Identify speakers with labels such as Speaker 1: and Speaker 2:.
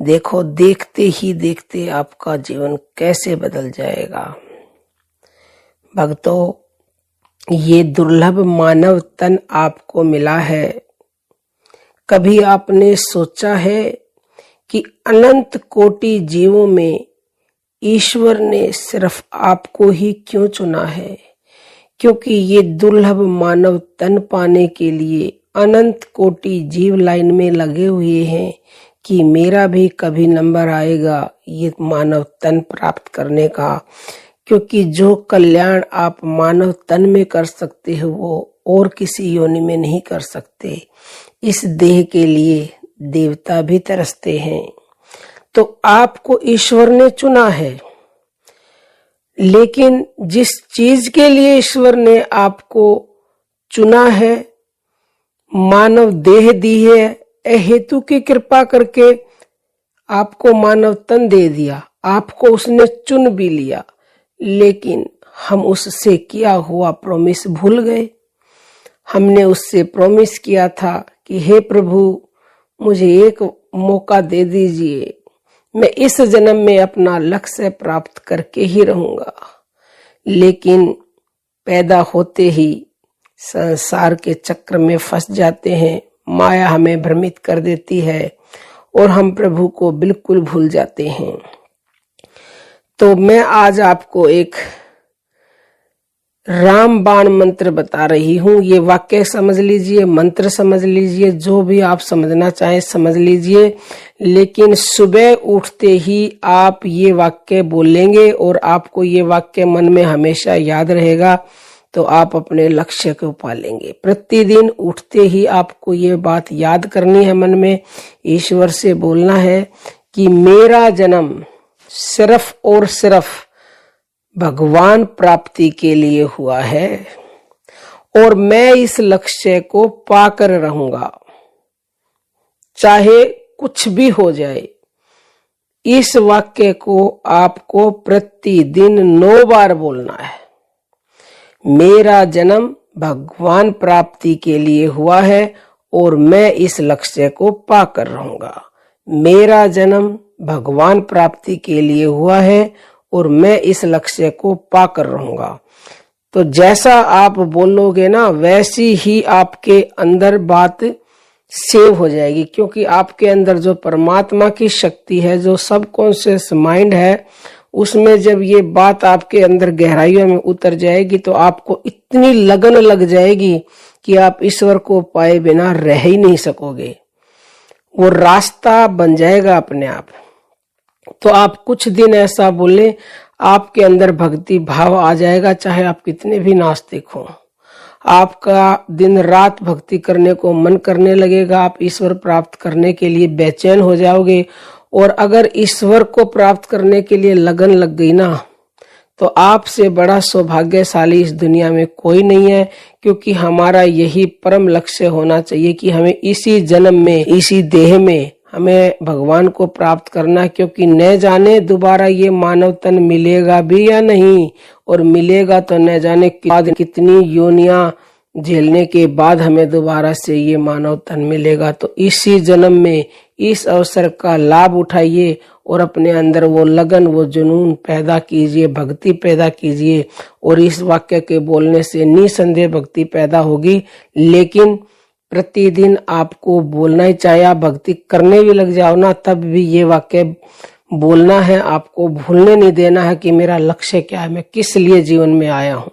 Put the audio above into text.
Speaker 1: देखो देखते ही देखते आपका जीवन कैसे बदल जाएगा। भक्तों, ये दुर्लभ मानव तन आपको मिला है। कभी आपने सोचा है कि अनंत कोटि जीवों में ईश्वर ने सिर्फ आपको ही क्यों चुना है? क्योंकि ये दुर्लभ मानव तन पाने के लिए अनंत कोटि जीव लाइन में लगे हुए हैं कि मेरा भी कभी नंबर आएगा ये मानव तन प्राप्त करने का। क्योंकि जो कल्याण आप मानव तन में कर सकते हो वो और किसी योनि में नहीं कर सकते। इस देह के लिए देवता भी तरसते हैं। तो आपको ईश्वर ने चुना है, लेकिन जिस चीज के लिए ईश्वर ने आपको चुना है, मानव देह दी है, हेतु की कृपा करके आपको मानव तन दे दिया, आपको उसने चुन भी लिया, लेकिन हम उससे किया हुआ प्रॉमिस भूल गए। हमने उससे प्रॉमिस किया था कि हे प्रभु, मुझे एक मौका दे दीजिए, मैं इस जन्म में अपना लक्ष्य प्राप्त करके ही रहूंगा। लेकिन पैदा होते ही संसार के चक्र में फंस जाते हैं, माया हमें भ्रमित कर देती है और हम प्रभु को बिल्कुल भूल जाते हैं। तो मैं आज आपको एक रामबाण मंत्र बता रही हूँ। ये वाक्य समझ लीजिए, मंत्र समझ लीजिए, जो भी आप समझना चाहें समझ लीजिए। लेकिन सुबह उठते ही आप ये वाक्य बोलेंगे और आपको ये वाक्य मन में हमेशा याद रहेगा, तो आप अपने लक्ष्य को पालेंगे। प्रतिदिन उठते ही आपको ये बात याद करनी है, मन में ईश्वर से बोलना है कि मेरा जन्म सिर्फ और सिर्फ भगवान प्राप्ति के लिए हुआ है और मैं इस लक्ष्य को पाकर रहूंगा, चाहे कुछ भी हो जाए। इस वाक्य को आपको प्रतिदिन 9 बार बोलना है। मेरा जन्म भगवान प्राप्ति के लिए हुआ है और मैं इस लक्ष्य को पाकर रहूंगा। मेरा जन्म भगवान प्राप्ति के लिए हुआ है और मैं इस लक्ष्य को पाकर रहूंगा। तो जैसा आप बोलोगे ना, वैसी ही आपके अंदर बात सेव हो जाएगी। क्योंकि आपके अंदर जो परमात्मा की शक्ति है, जो सबकॉन्शियस माइंड है, उसमें जब ये बात आपके अंदर गहराइयों में उतर जाएगी तो आपको इतनी लगन लग जाएगी कि आप ईश्वर को पाए बिना रह ही नहीं सकोगे। वो रास्ता बन जाएगा अपने आप। तो आप कुछ दिन ऐसा बोले, आपके अंदर भक्ति भाव आ जाएगा, चाहे आप कितने भी नास्तिक हो। आपका दिन रात भक्ति करने को मन करने लगेगा। आप ईश्वर प्राप्त करने के लिए बेचैन हो जाओगे। और अगर ईश्वर को प्राप्त करने के लिए लगन लग गई ना, तो आपसे बड़ा सौभाग्यशाली इस दुनिया में कोई नहीं है। क्योंकि हमारा यही परम लक्ष्य होना चाहिए कि हमें इसी जन्म में, इसी देह में हमें भगवान को प्राप्त करना। क्योंकि न जाने दोबारा ये मानव तन मिलेगा भी या नहीं, और मिलेगा तो न जाने कितनी योनियां झेलने के बाद हमें दोबारा से ये मानव तन मिलेगा। तो इसी जन्म में इस अवसर का लाभ उठाइए और अपने अंदर वो लगन, वो जुनून पैदा कीजिए, भक्ति पैदा कीजिए। और इस वाक्य के बोलने से निसंदेह भक्ति पैदा होगी। लेकिन प्रतिदिन आपको बोलना ही, चाहे आप भक्ति करने भी लग जाओ ना, तब भी ये वाक्य बोलना है। आपको भूलने नहीं देना है कि मेरा लक्ष्य क्या है, मैं किस लिए जीवन में आया हूँ।